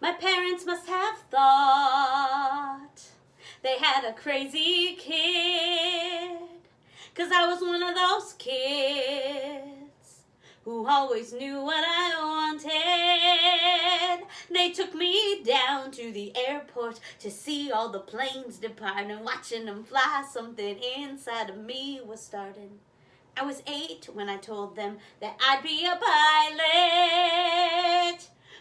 My parents must have thought they had a crazy kid, 'cause I was one of those kids who always knew what I wanted. They took me down to the airport to see all the planes depart, and watching them fly, something inside of me was starting. I was 8 when I told them that I'd be a pilot.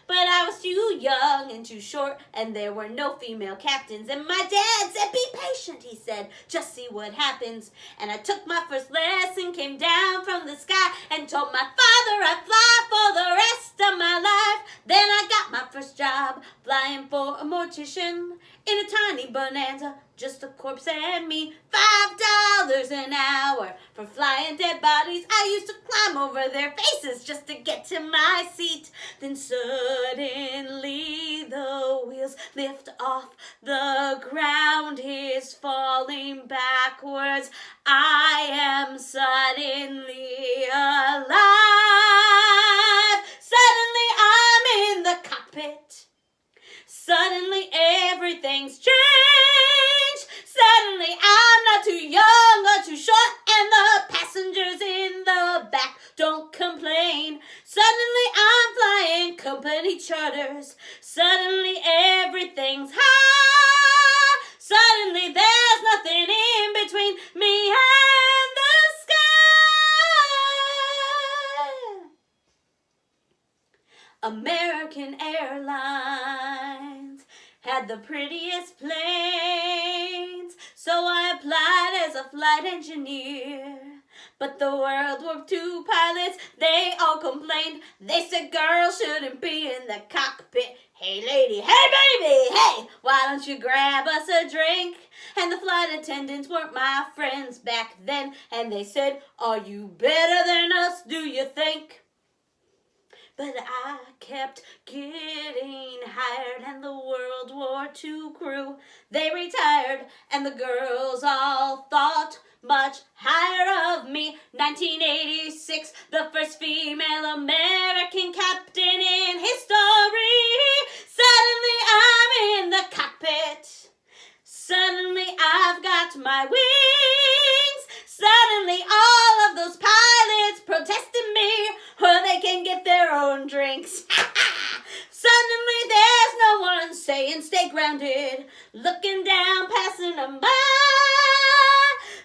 But I was too young and too short, and there were no female captains. And my dad said, be patient, he said, just see what happens. And I took my first lesson, came down from the sky, and told my father I'd fly for the rest of my life. Then I got my first job, flying for a mortician, in a tiny Bonanza, just a corpse and me. $5 an hour for flying dead bodies. I used to climb over their faces just to get to my seat. Then suddenly the wheels lift off, the ground is falling backwards. I am suddenly alive. Suddenly I'm in the cockpit. Suddenly everything's changed. Suddenly I'm not too young or too short, and the passengers in the back don't complain. Suddenly I'm flying company charters. Suddenly everything's high. Suddenly there's nothing in between me and the sky. American Airlines had the prettiest planes, so I applied as a flight engineer. But the World War II pilots, they all complained. They said girls shouldn't be in the cockpit. Hey lady, hey baby, hey, why don't you grab us a drink? And the flight attendants weren't my friends back then, and they said, are you better than us, do you think? But I kept getting hired, and the World War II crew, they retired, and the girls all thought much higher of me. 1986, the first female American captain in history. Suddenly I'm in the cockpit. Suddenly I've got my wings. Suddenly all of those pilots protesting me, or they can get their own drinks. Suddenly there's no one saying stay grounded, looking down, passing them by.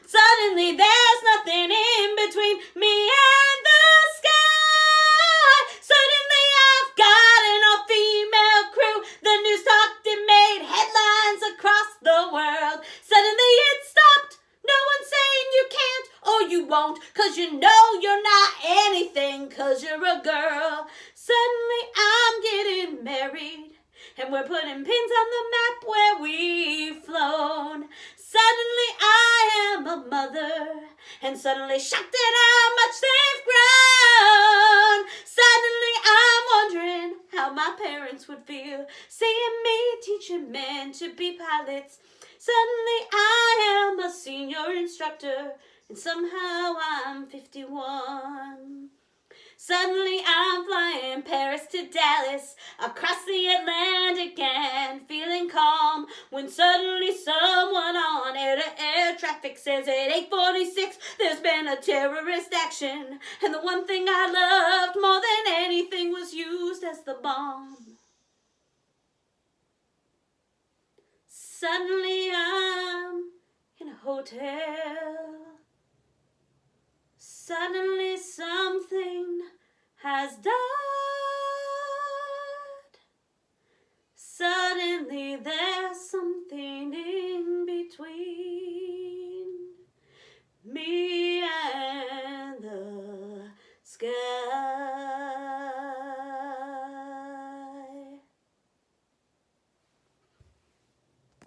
Suddenly there's nothing in between me and the sky. Suddenly I've got an all-female crew. The news talked and made headlines across the world. Suddenly it stopped. No one's saying you can't or you won't, 'cause you know you're not anything, 'cause you're a girl. Suddenly I'm getting married, and we're putting pins on the map where we've flown. Suddenly I am a mother, and suddenly shocked at how much they've grown. Suddenly I'm wondering how my parents would feel seeing me teaching men to be pilots. Suddenly I am a senior instructor, and somehow I'm 51. Suddenly I'm flying Paris to Dallas, across the Atlantic and feeling calm, when suddenly someone on air traffic says at 8:46 there's been a terrorist action, and the one thing I loved more than anything was used as the bomb. Suddenly I'm in a hotel. Suddenly something has died. Suddenly there's something in between me and the sky.